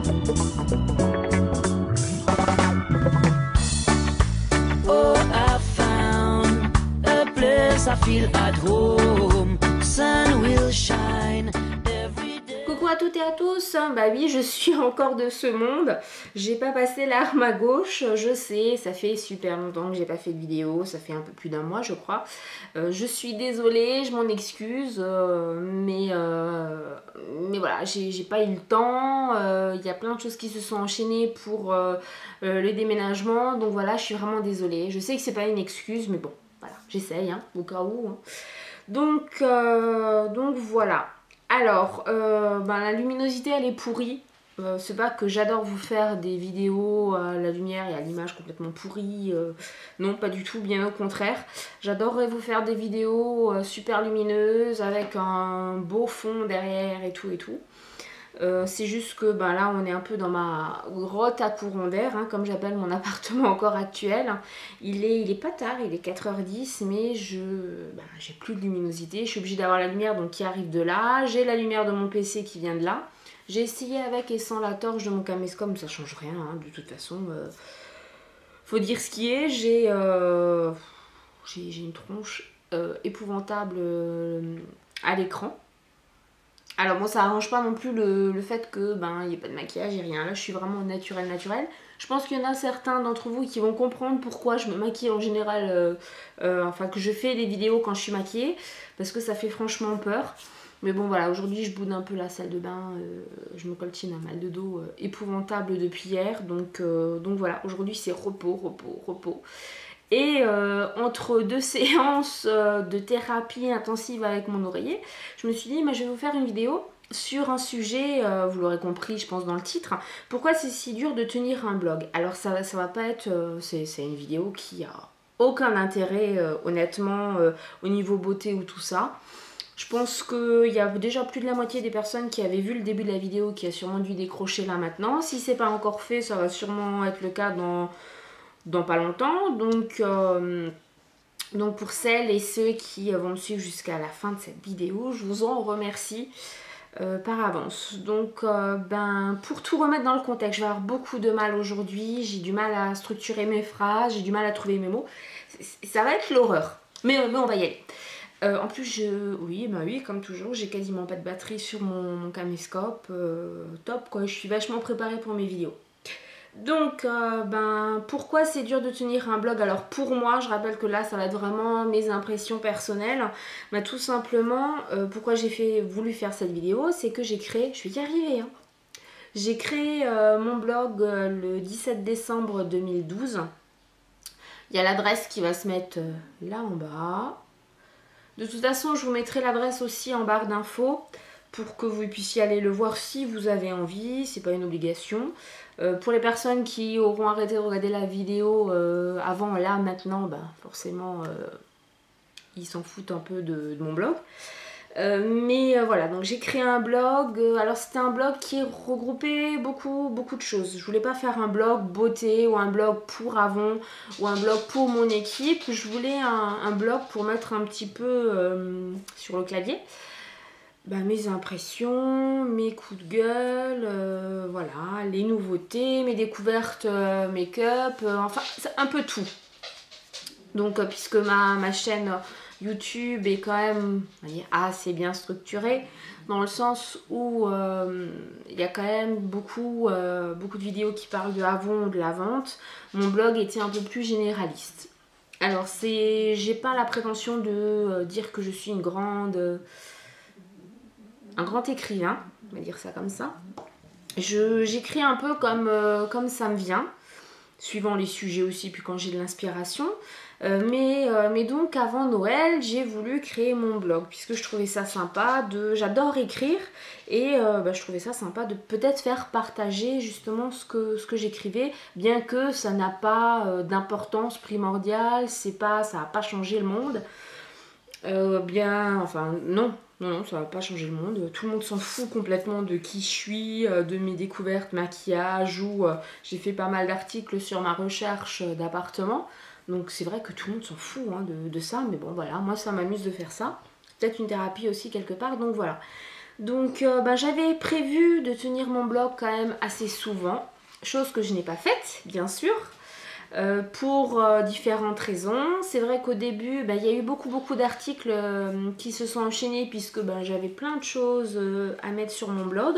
Oh, I found a place I feel at home. Sun will shine every day. Coucou à toutes et à tous, bah oui je suis encore de ce monde, j'ai pas passé l'arme à gauche, je sais, ça fait super longtemps que j'ai pas fait de vidéo, ça fait un peu plus d'un mois je crois, je suis désolée, je m'en excuse, mais voilà, j'ai pas eu le temps, il y a plein de choses qui se sont enchaînées pour le déménagement, donc voilà, je suis vraiment désolée, je sais que c'est pas une excuse, mais bon, voilà, j'essaye, hein, au cas où, hein. Donc voilà. Alors, la luminosité elle est pourrie. C'est pas que j'adore vous faire des vidéos à la lumière et à l'image complètement pourrie. Non, pas du tout, bien au contraire. J'adorerais vous faire des vidéos super lumineuses avec un beau fond derrière et tout et tout. C'est juste que là on est un peu dans ma grotte à courant d'air, hein, comme j'appelle mon appartement encore actuel. Il est pas tard, il est 4h10, mais j'ai plus de luminosité. Je suis obligée d'avoir la lumière donc qui arrive de là. J'ai la lumière de mon PC qui vient de là. J'ai essayé avec et sans la torche de mon caméscope, mais ça change rien, hein, de toute façon. Faut dire ce qui est, j'ai une tronche épouvantable à l'écran. Alors bon, ça arrange pas non plus le fait que il n'y ait pas de maquillage et rien. Là je suis vraiment naturelle. Je pense qu'il y en a certains d'entre vous qui vont comprendre pourquoi je me maquille en général, enfin que je fais des vidéos quand je suis maquillée, parce que ça fait franchement peur. Mais bon voilà, aujourd'hui je boude un peu la salle de bain, je me coltine un mal de dos épouvantable depuis hier. Donc voilà, aujourd'hui c'est repos. Et entre deux séances de thérapie intensive avec mon oreiller, je me suis dit, je vais vous faire une vidéo sur un sujet, vous l'aurez compris je pense dans le titre, pourquoi c'est si dur de tenir un blog. Alors ça va pas être, c'est une vidéo qui a aucun intérêt honnêtement au niveau beauté ou tout ça. Je pense qu'il y a déjà plus de la moitié des personnes qui avaient vu le début de la vidéo qui a sûrement dû décrocher là maintenant. Si c'est pas encore fait, ça va sûrement être le cas dans pas longtemps. Donc pour celles et ceux qui vont me suivre jusqu'à la fin de cette vidéo, je vous en remercie par avance. Donc pour tout remettre dans le contexte, je vais avoir beaucoup de mal aujourd'hui, j'ai du mal à structurer mes phrases, j'ai du mal à trouver mes mots. Ça va être l'horreur, mais on va y aller. En plus, oui, comme toujours, j'ai quasiment pas de batterie sur mon caméscope. Top quoi, je suis vachement préparée pour mes vidéos. Donc, pourquoi c'est dur de tenir un blog? Alors pour moi, je rappelle que là, ça va être vraiment mes impressions personnelles. Tout simplement, pourquoi j'ai voulu faire cette vidéo, c'est que j'ai créé, je vais y arriver, hein. J'ai créé mon blog le 17 décembre 2012. Il y a l'adresse qui va se mettre là en bas. De toute façon, je vous mettrai l'adresse aussi en barre d'infos pour que vous puissiez aller le voir si vous avez envie, c'est pas une obligation. Pour les personnes qui auront arrêté de regarder la vidéo avant, là, maintenant, forcément, ils s'en foutent un peu de mon blog. Voilà, donc j'ai créé un blog. Alors c'était un blog qui regroupait beaucoup de choses. Je voulais pas faire un blog beauté ou un blog pour Avon ou un blog pour mon équipe. Je voulais un blog pour mettre un petit peu sur le clavier mes impressions, mes coups de gueule, voilà, les nouveautés, mes découvertes make-up, enfin un peu tout. Donc puisque ma chaîne YouTube est quand même assez bien structurée, dans le sens où il y a quand même beaucoup de vidéos qui parlent de Avon ou de la vente. Mon blog était un peu plus généraliste. Alors j'ai pas la prétention de dire que je suis un grand écrivain, on va dire ça comme ça. J'écris un peu comme ça me vient, suivant les sujets aussi, puis quand j'ai de l'inspiration. Mais donc avant Noël, j'ai voulu créer mon blog, puisque je trouvais ça sympa, j'adore écrire, et je trouvais ça sympa de peut-être faire partager justement ce que j'écrivais, bien que ça n'a pas d'importance primordiale, ça n'a pas changé le monde. Non, ça va pas changer le monde. Tout le monde s'en fout complètement de qui je suis, de mes découvertes, maquillage, ou j'ai fait pas mal d'articles sur ma recherche d'appartement. Donc c'est vrai que tout le monde s'en fout de ça, mais bon voilà, moi ça m'amuse de faire ça. Peut-être une thérapie aussi quelque part, donc voilà. Donc j'avais prévu de tenir mon blog quand même assez souvent, chose que je n'ai pas faite bien sûr, pour différentes raisons. C'est vrai qu'au début il y a eu beaucoup d'articles qui se sont enchaînés puisque j'avais plein de choses à mettre sur mon blog.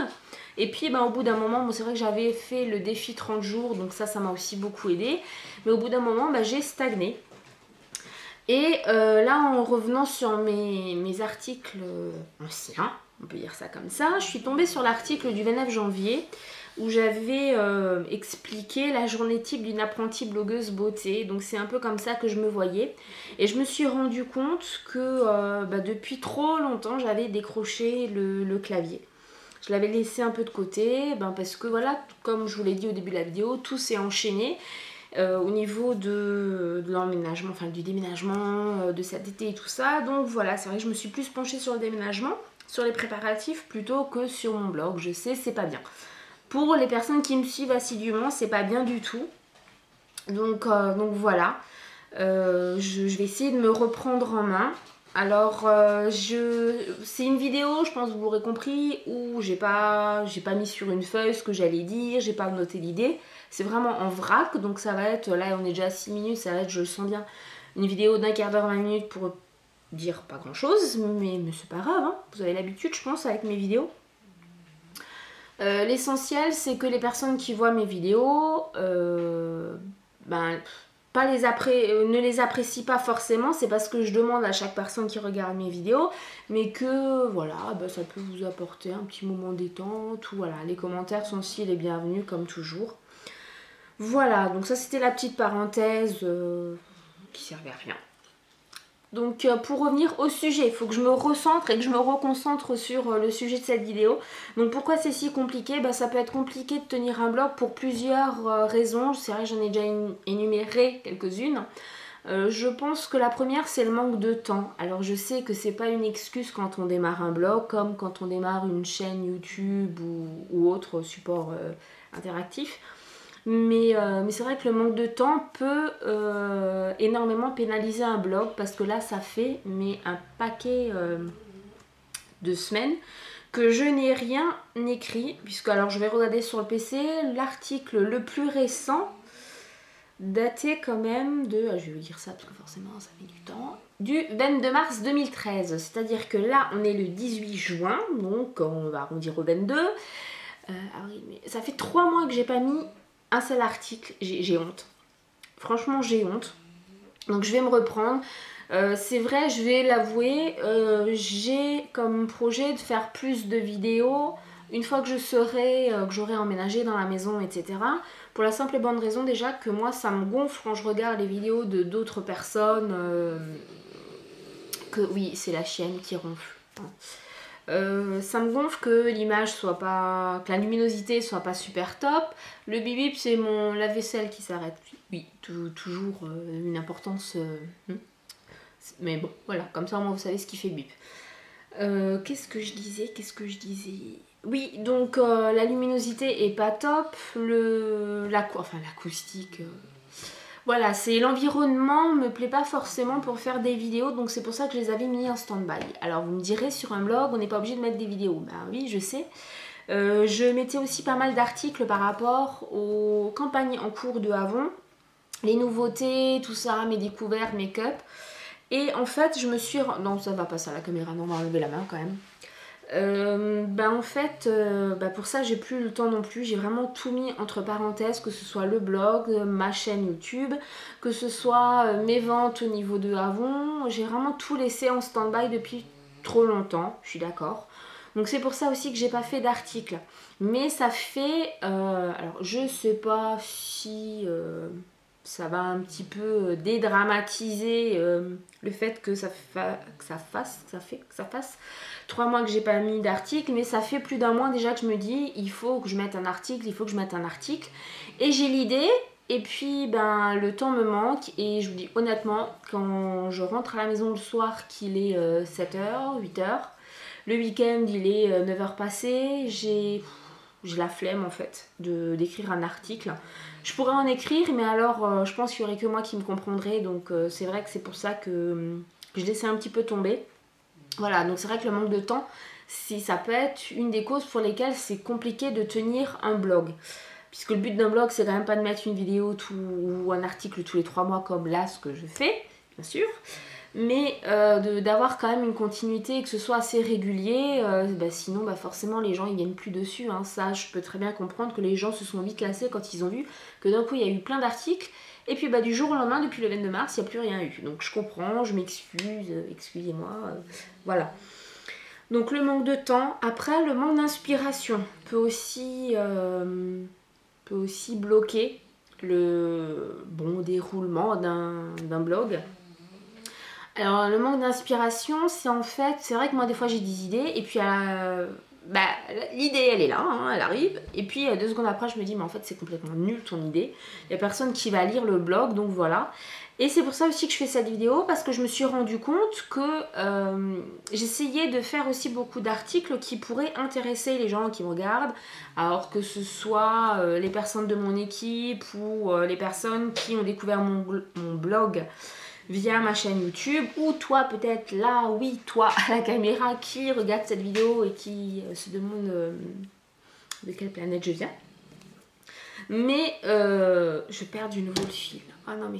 Et puis au bout d'un moment, c'est vrai que j'avais fait le défi 30 jours, donc ça m'a aussi beaucoup aidé. Mais au bout d'un moment j'ai stagné. Et là en revenant sur mes articles anciens, on peut dire ça comme ça, je suis tombée sur l'article du 29 janvier où j'avais expliqué la journée type d'une apprentie blogueuse beauté. Donc c'est un peu comme ça que je me voyais. Et je me suis rendu compte que depuis trop longtemps j'avais décroché le clavier. Je l'avais laissé un peu de côté parce que voilà, comme je vous l'ai dit au début de la vidéo, tout s'est enchaîné. Au niveau de l'emménagement, enfin du déménagement de cet été et tout ça. Donc voilà, c'est vrai que je me suis plus penchée sur le déménagement, sur les préparatifs plutôt que sur mon blog. Je sais, c'est pas bien. Pour les personnes qui me suivent assidûment, c'est pas bien du tout. Donc voilà, je vais essayer de me reprendre en main. Alors c'est une vidéo, je pense que vous l'aurez compris, où j'ai pas mis sur une feuille ce que j'allais dire, j'ai pas noté l'idée. C'est vraiment en vrac, donc ça va être, là on est déjà à 6 minutes, ça va être, je le sens bien, une vidéo d'un quart d'heure, 20 minutes pour dire pas grand chose, mais c'est pas grave, hein. Vous avez l'habitude je pense avec mes vidéos. L'essentiel c'est que les personnes qui voient mes vidéos, ne les apprécient pas forcément, c'est parce que je demande à chaque personne qui regarde mes vidéos, mais que voilà, ça peut vous apporter un petit moment détente, ou voilà, les commentaires sont aussi les bienvenus comme toujours. Voilà, donc ça c'était la petite parenthèse qui servait à rien. Donc pour revenir au sujet, il faut que je me recentre et que je me reconcentre sur le sujet de cette vidéo. Donc pourquoi c'est si compliqué? Ça peut être compliqué de tenir un blog pour plusieurs raisons. C'est vrai que j'en ai déjà énuméré quelques-unes. Je pense que la première c'est le manque de temps. Alors je sais que c'est pas une excuse quand on démarre un blog, comme quand on démarre une chaîne YouTube ou autre support interactif. Mais c'est vrai que le manque de temps peut énormément pénaliser un blog, parce que là ça fait un paquet de semaines que je n'ai rien écrit, puisque alors je vais regarder sur le PC, l'article le plus récent daté quand même de, je vais vous dire ça parce que forcément ça fait du temps, du 22 mars 2013, c'est-à-dire que là on est le 18 juin, donc on va arrondir au 22. Ça fait 3 mois que j'ai pas mis un seul article, j'ai honte. Franchement j'ai honte. Donc je vais me reprendre. C'est vrai, je vais l'avouer, j'ai comme projet de faire plus de vidéos une fois que que j'aurai emménagé dans la maison, etc. Pour la simple et bonne raison déjà que moi ça me gonfle quand je regarde les vidéos de d'autres personnes, que oui c'est la chienne qui ronfle. Ça me gonfle que l'image soit pas, que la luminosité soit pas super top. Le bip bip c'est mon lave-vaisselle qui s'arrête. Oui, toujours une importance. Mais bon, voilà, comme ça au moins vous savez ce qui fait bip. Qu'est-ce que je disais Oui, donc la luminosité est pas top. L'acoustique. Voilà, c'est l'environnement me plaît pas forcément pour faire des vidéos, donc c'est pour ça que je les avais mis en stand-by. Alors vous me direz, sur un blog, on n'est pas obligé de mettre des vidéos. Ben oui, je sais. Je mettais aussi pas mal d'articles par rapport aux campagnes en cours de Avon, les nouveautés, tout ça, mes découvertes, make-up. Et en fait, je me suis... Non, ça va pas ça, la caméra, non, on va enlever la main quand même. En fait, pour ça j'ai plus le temps non plus, j'ai vraiment tout mis entre parenthèses, que ce soit le blog, ma chaîne YouTube, que ce soit mes ventes au niveau de Avon, j'ai vraiment tout laissé en stand-by depuis trop longtemps, je suis d'accord. Donc c'est pour ça aussi que j'ai pas fait d'article, mais ça fait, alors je sais pas si ça va un petit peu dédramatiser le fait que ça fasse 3 mois que j'ai pas mis d'article, mais ça fait plus d'un mois déjà que je me dis il faut que je mette un article, et j'ai l'idée, et puis le temps me manque, et je vous dis honnêtement, quand je rentre à la maison le soir qu'il est 7h, 8h, le week-end il est 9h passé, j'ai la flemme en fait d'écrire un article. Je pourrais en écrire, mais alors je pense qu'il n'y aurait que moi qui me comprendrait, donc c'est vrai que c'est pour ça que je laissais un petit peu tomber. Voilà, donc c'est vrai que le manque de temps, si ça peut être une des causes pour lesquelles c'est compliqué de tenir un blog. Puisque le but d'un blog, c'est quand même pas de mettre une vidéo ou un article tous les 3 mois comme là, ce que je fais, bien sûr. Mais d'avoir quand même une continuité et que ce soit assez régulier, sinon forcément les gens ils viennent plus dessus. Hein. Ça, je peux très bien comprendre que les gens se sont vite lassés quand ils ont vu que d'un coup il y a eu plein d'articles. Et puis du jour au lendemain, depuis le 22 mars, il n'y a plus rien eu. Donc je comprends, je m'excuse, excusez-moi, voilà. Donc le manque de temps. Après, le manque d'inspiration peut aussi bloquer le bon déroulement d'un blog. Alors le manque d'inspiration, c'est vrai que moi des fois j'ai des idées et puis l'idée elle est là, hein, elle arrive, et puis 2 secondes après je me dis mais en fait c'est complètement nul ton idée, il n'y a personne qui va lire le blog, donc voilà. Et c'est pour ça aussi que je fais cette vidéo, parce que je me suis rendu compte que j'essayais de faire aussi beaucoup d'articles qui pourraient intéresser les gens qui me regardent, alors que ce soit les personnes de mon équipe ou les personnes qui ont découvert mon blog via ma chaîne YouTube, ou toi peut-être là, oui, toi à la caméra qui regarde cette vidéo et qui se demande de quelle planète je viens. Mais je perds du nouveau le fil. Ah non mais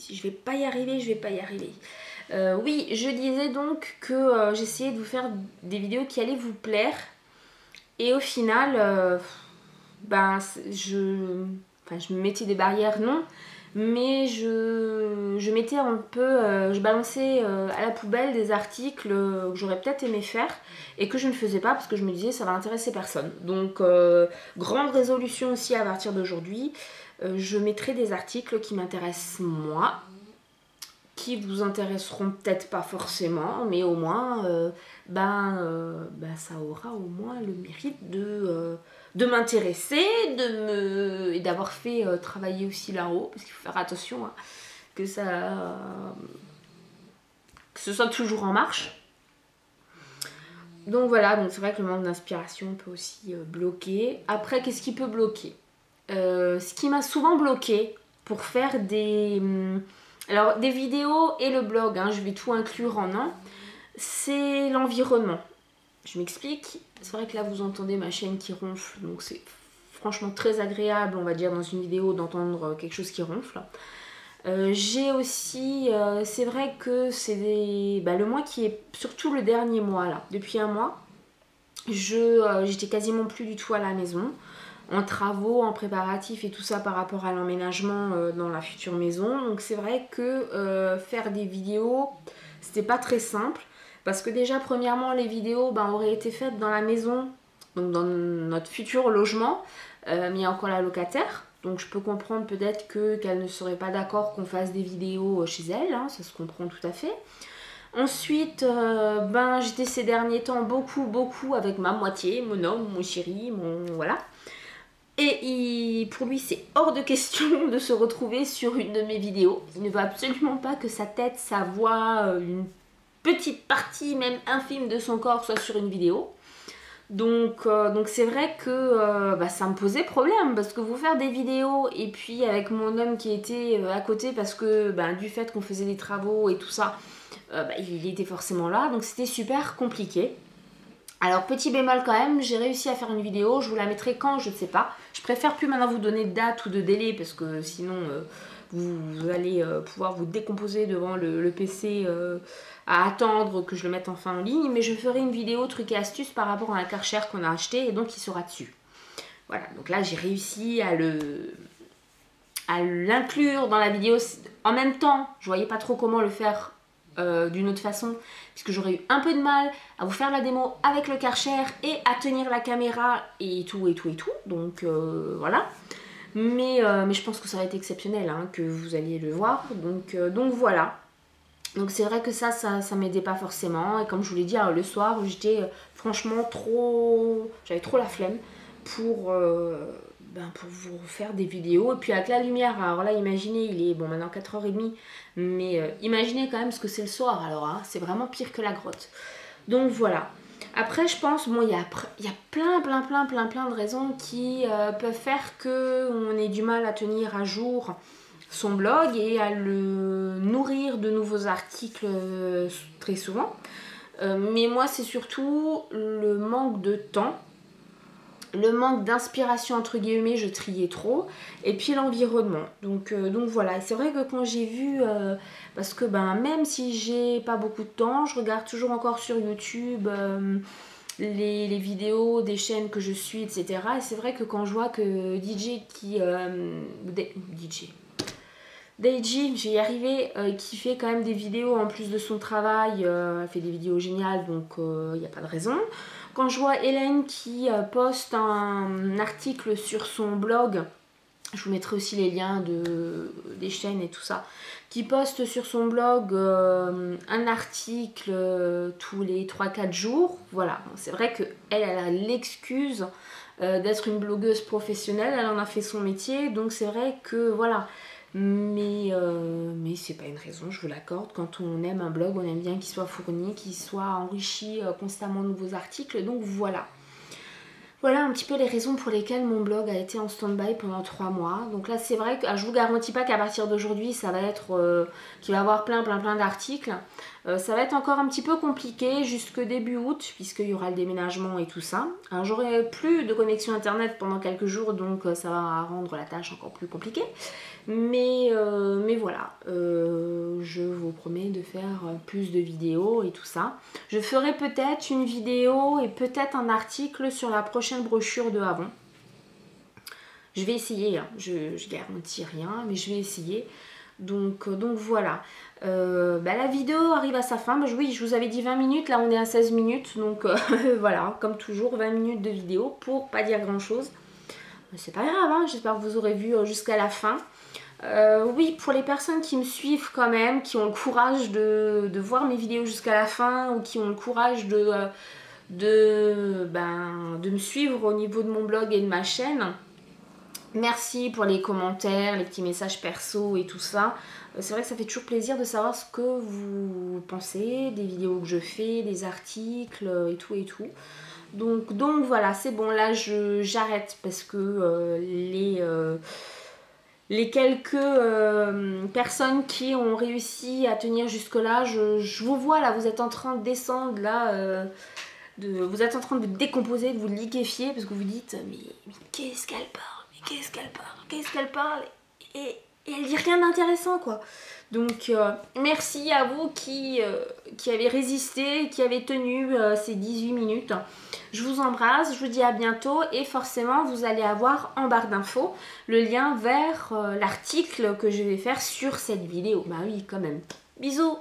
je vais pas y arriver, oui, je disais donc que j'essayais de vous faire des vidéos qui allaient vous plaire. Et au final, je me mettais des barrières, non. Mais je mettais un peu, je balançais à la poubelle des articles que j'aurais peut-être aimé faire et que je ne faisais pas parce que je me disais ça va intéresser personne. Donc grande résolution aussi à partir d'aujourd'hui, je mettrai des articles qui m'intéressent moi, qui vous intéresseront peut-être pas forcément, mais au moins ça aura au moins le mérite de m'intéresser, et d'avoir fait travailler aussi là-haut, parce qu'il faut faire attention, hein, que ce soit toujours en marche. Donc voilà, donc c'est vrai que le manque d'inspiration peut aussi bloquer. Après, qu'est-ce qui peut bloquer? Ce qui m'a souvent bloqué pour faire des vidéos et le blog, hein, je vais tout inclure en un, c'est l'environnement. Je m'explique, c'est vrai que là vous entendez ma chaîne qui ronfle, donc c'est franchement très agréable, on va dire, dans une vidéo d'entendre quelque chose qui ronfle. J'ai aussi, c'est vrai que c'est le mois qui est surtout le dernier mois là, depuis un mois, j'étais quasiment plus du tout à la maison, en travaux, en préparatifs et tout ça par rapport à l'emménagement dans la future maison. Donc c'est vrai que faire des vidéos, c'était pas très simple. Parce que déjà, premièrement, les vidéos auraient été faites dans la maison, donc dans notre futur logement, mais il y a encore la locataire. Donc je peux comprendre peut-être qu'elle ne serait pas d'accord qu'on fasse des vidéos chez elle, hein, ça se comprend tout à fait. Ensuite, j'étais ces derniers temps beaucoup avec ma moitié, mon homme, mon chéri, voilà. Et pour lui, c'est hors de question de se retrouver sur une de mes vidéos. Il ne veut absolument pas que sa tête, sa voix, une petite partie, même infime de son corps, soit sur une vidéo. Donc c'est vrai que ça me posait problème, parce que vous faire des vidéos, et puis avec mon homme qui était à côté, parce que du fait qu'on faisait des travaux et tout ça, il était forcément là, donc c'était super compliqué. Alors petit bémol quand même, j'ai réussi à faire une vidéo, je vous la mettrai quand, je ne sais pas. Je préfère plus maintenant vous donner de date ou de délai, parce que sinon vous allez pouvoir vous décomposer devant le PC à attendre que je le mette enfin en ligne. Mais je ferai une vidéo trucs et astuces par rapport à un Karcher qu'on a acheté et donc il sera dessus. Voilà, donc là j'ai réussi à l'inclure dans la vidéo. En même temps, je voyais pas trop comment le faire d'une autre façon, puisque j'aurais eu un peu de mal à vous faire la démo avec le Karcher et à tenir la caméra et tout. Donc voilà. Mais je pense que ça aurait été exceptionnel, hein, que vous alliez le voir. Donc voilà. Donc c'est vrai que ça m'aidait pas forcément. Et comme je vous l'ai dit, le soir, j'étais franchement j'avais trop la flemme pour vous faire des vidéos. Et puis avec la lumière, alors là imaginez, il est maintenant 4h30, mais imaginez quand même ce que c'est le soir. Alors hein, c'est vraiment pire que la grotte. Donc voilà. Après je pense, il y a plein de raisons qui peuvent faire qu'on ait du mal à tenir à jour son blog et à le nourrir de nouveaux articles très souvent. Mais moi c'est surtout le manque de temps, le manque d'inspiration entre guillemets, je triais trop, et puis l'environnement. Donc voilà, c'est vrai que quand j'ai vu, parce que même si j'ai pas beaucoup de temps, je regarde toujours encore sur YouTube les vidéos des chaînes que je suis, etc. Et c'est vrai que quand je vois que Deiji, je vais y arriver, qui fait quand même des vidéos en plus de son travail, elle fait des vidéos géniales, donc il n'y a pas de raison. Quand je vois Hélène qui poste un article sur son blog, je vous mettrai aussi les liens des chaînes et tout ça, qui poste sur son blog un article tous les 3-4 jours, voilà, bon, c'est vrai qu'elle a l'excuse d'être une blogueuse professionnelle, elle en a fait son métier, donc c'est vrai que voilà. Mais c'est pas une raison, je vous l'accorde. Quand on aime un blog, on aime bien qu'il soit fourni, qu'il soit enrichi constamment de nouveaux articles. Donc voilà. Voilà un petit peu les raisons pour lesquelles mon blog a été en stand-by pendant 3 mois. Donc là c'est vrai que je vous garantis pas qu'à partir d'aujourd'hui ça va être qu'il va y avoir plein d'articles. Ça va être encore un petit peu compliqué jusque début août puisqu'il y aura le déménagement et tout ça. Alors j'aurai plus de connexion internet pendant quelques jours donc ça va rendre la tâche encore plus compliquée. Mais voilà, je vous promets de faire plus de vidéos et tout ça. Je ferai peut-être une vidéo et peut-être un article sur la prochaine brochure de Avon. Je vais essayer, hein. Je garantis rien, mais je vais essayer. Donc voilà. La vidéo arrive à sa fin. Oui, je vous avais dit 20 minutes, là on est à 16 minutes. Donc voilà, comme toujours, 20 minutes de vidéo pour pas dire grand chose. C'est pas grave, hein. J'espère que vous aurez vu jusqu'à la fin. Oui, pour les personnes qui me suivent quand même, qui ont le courage de voir mes vidéos jusqu'à la fin ou qui ont le courage de me suivre au niveau de mon blog et de ma chaîne, merci pour les commentaires, les petits messages perso et tout ça. C'est vrai que ça fait toujours plaisir de savoir ce que vous pensez des vidéos que je fais, des articles et tout et tout. Donc voilà, c'est bon, là j'arrête parce que les quelques personnes qui ont réussi à tenir jusque là, je vous vois là, vous êtes en train de descendre là, vous êtes en train de décomposer, de vous liquéfier parce que vous dites mais qu'est-ce qu'elle parle, mais qu'est-ce qu'elle parle et elle dit rien d'intéressant quoi. Donc merci à vous qui avez résisté, qui avez tenu ces 18 minutes. Je vous embrasse, je vous dis à bientôt et forcément vous allez avoir en barre d'infos le lien vers l'article que je vais faire sur cette vidéo. Bah oui quand même. Bisous.